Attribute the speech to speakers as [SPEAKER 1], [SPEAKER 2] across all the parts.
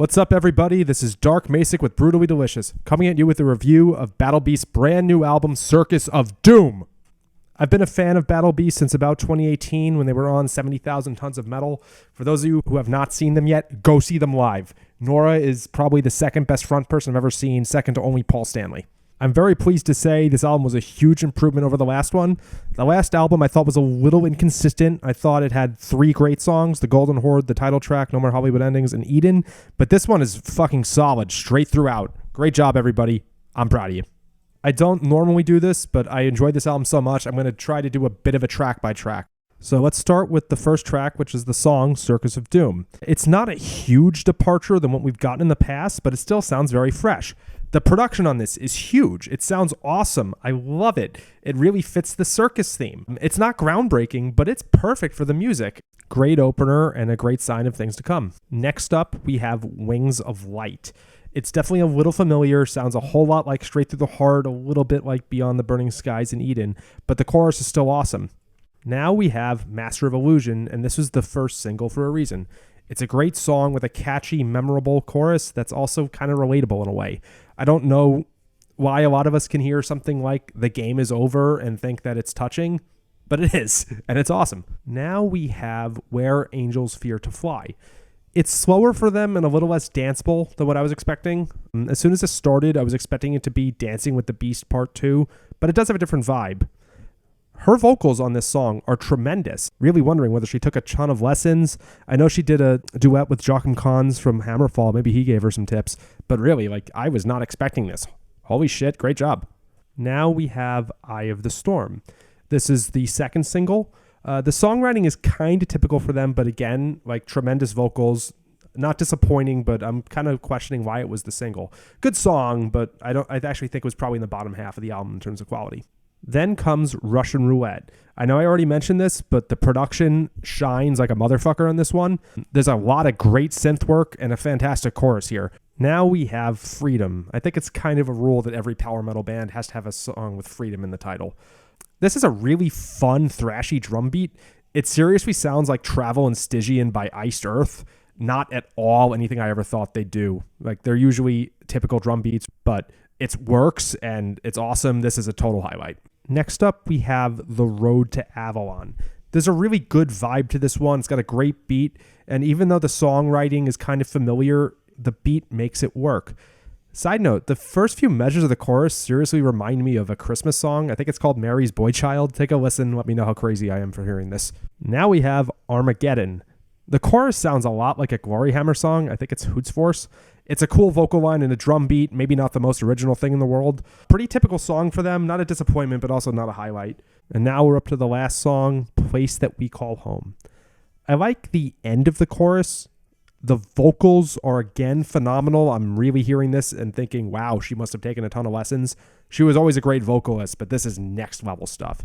[SPEAKER 1] What's up, everybody? This is Dark Macek with Brutally Delicious, coming at you with a review of Battle Beast's brand new album, Circus of Doom. I've been a fan of Battle Beast since about 2018 when they were on 70,000 Tons of Metal. For those of you who have not seen them yet, go see them live. Nora is probably the second best front person I've ever seen, second to only Paul Stanley. I'm very pleased to say this album was a huge improvement over the last one. The last album I thought was a little inconsistent. I thought it had 3 great songs, The Golden Horde, the title track, No More Hollywood Endings, and Eden. But this one is fucking solid, straight throughout. Great job, everybody. I'm proud of you. I don't normally do this, but I enjoyed this album so much, I'm going to try to do a bit of a track by track. So let's start with the first track, which is the song Circus of Doom. It's not a huge departure than what we've gotten in the past, but it still sounds very fresh. The production on this is huge. It sounds awesome. I love it. It really fits the circus theme. It's not groundbreaking, but it's perfect for the music. Great opener and a great sign of things to come. Next up, we have Wings of Light. It's definitely a little familiar, sounds a whole lot like Straight Through the Heart, a little bit like Beyond the Burning Skies in Eden, but the chorus is still awesome. Now we have Master of Illusion, and this was the first single for a reason. It's a great song with a catchy, memorable chorus that's also kind of relatable in a way. I don't know why a lot of us can hear something like The Game Is Over and think that it's touching, but it is, and it's awesome. Now we have Where Angels Fear to Fly. It's slower for them and a little less danceable than what I was expecting. As soon as it started, I was expecting it to be Dancing with the Beast Part 2, but it does have a different vibe. Her vocals on this song are tremendous. Really wondering whether she took a ton of lessons. I know she did a duet with Joachim Kahns from Hammerfall. Maybe he gave her some tips. But really, I was not expecting this. Holy shit, great job. Now we have Eye of the Storm. This is the second single. The songwriting is kind of typical for them, but again, tremendous vocals. Not disappointing, but I'm kind of questioning why it was the single. Good song, but I actually think it was probably in the bottom half of the album in terms of quality. Then comes Russian Roulette. I know I already mentioned this, but the production shines like a motherfucker on this one. There's a lot of great synth work and a fantastic chorus here. Now we have Freedom. I think it's kind of a rule that every power metal band has to have a song with freedom in the title. This is a really fun, thrashy drum beat. It seriously sounds like Travel and Stygian by Iced Earth. Not at all anything I ever thought they'd do. They're usually typical drum beats, but it works and it's awesome. This is a total highlight. Next up, we have The Road to Avalon. There's a really good vibe to this one. It's got a great beat, and even though the songwriting is kind of familiar, the beat makes it work. Side note, the first few measures of the chorus seriously remind me of a Christmas song. I think it's called Mary's Boy Child. Take a listen. Let me know how crazy I am for hearing this. Now we have Armageddon. The chorus sounds a lot like a Glory Hammer song. I think it's Hoots Force. It's a cool vocal line and a drum beat, maybe not the most original thing in the world. Pretty typical song for them, not a disappointment, but also not a highlight. And now we're up to the last song, Place That We Call Home. I like the end of the chorus. The vocals are again phenomenal. I'm really hearing this and thinking, wow, she must have taken a ton of lessons. She was always a great vocalist, but this is next level stuff.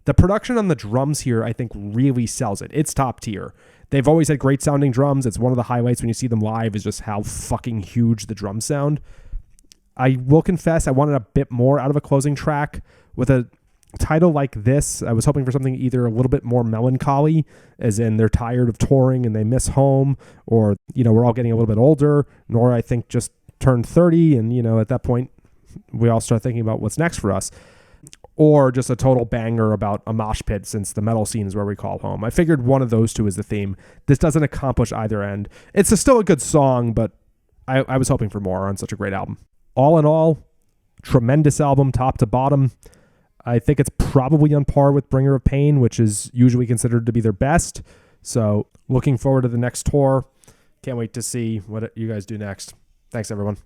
[SPEAKER 1] The production on the drums here, I think, really sells it. It's top tier. They've always had great sounding drums. It's one of the highlights when you see them live is just how fucking huge the drums sound. I will confess I wanted a bit more out of a closing track. With a title like this, I was hoping for something either a little bit more melancholy, as in they're tired of touring and they miss home, or, we're all getting a little bit older. Nora, I think, just turned 30, and, at that point, we all start thinking about what's next for us. Or just a total banger about a mosh pit, since the metal scene is where we call home. I figured one of those two is the theme. This doesn't accomplish either end. It's still a good song, but I was hoping for more on such a great album. All in all, tremendous album, top to bottom. I think it's probably on par with Bringer of Pain, which is usually considered to be their best. So looking forward to the next tour. Can't wait to see what you guys do next. Thanks, everyone.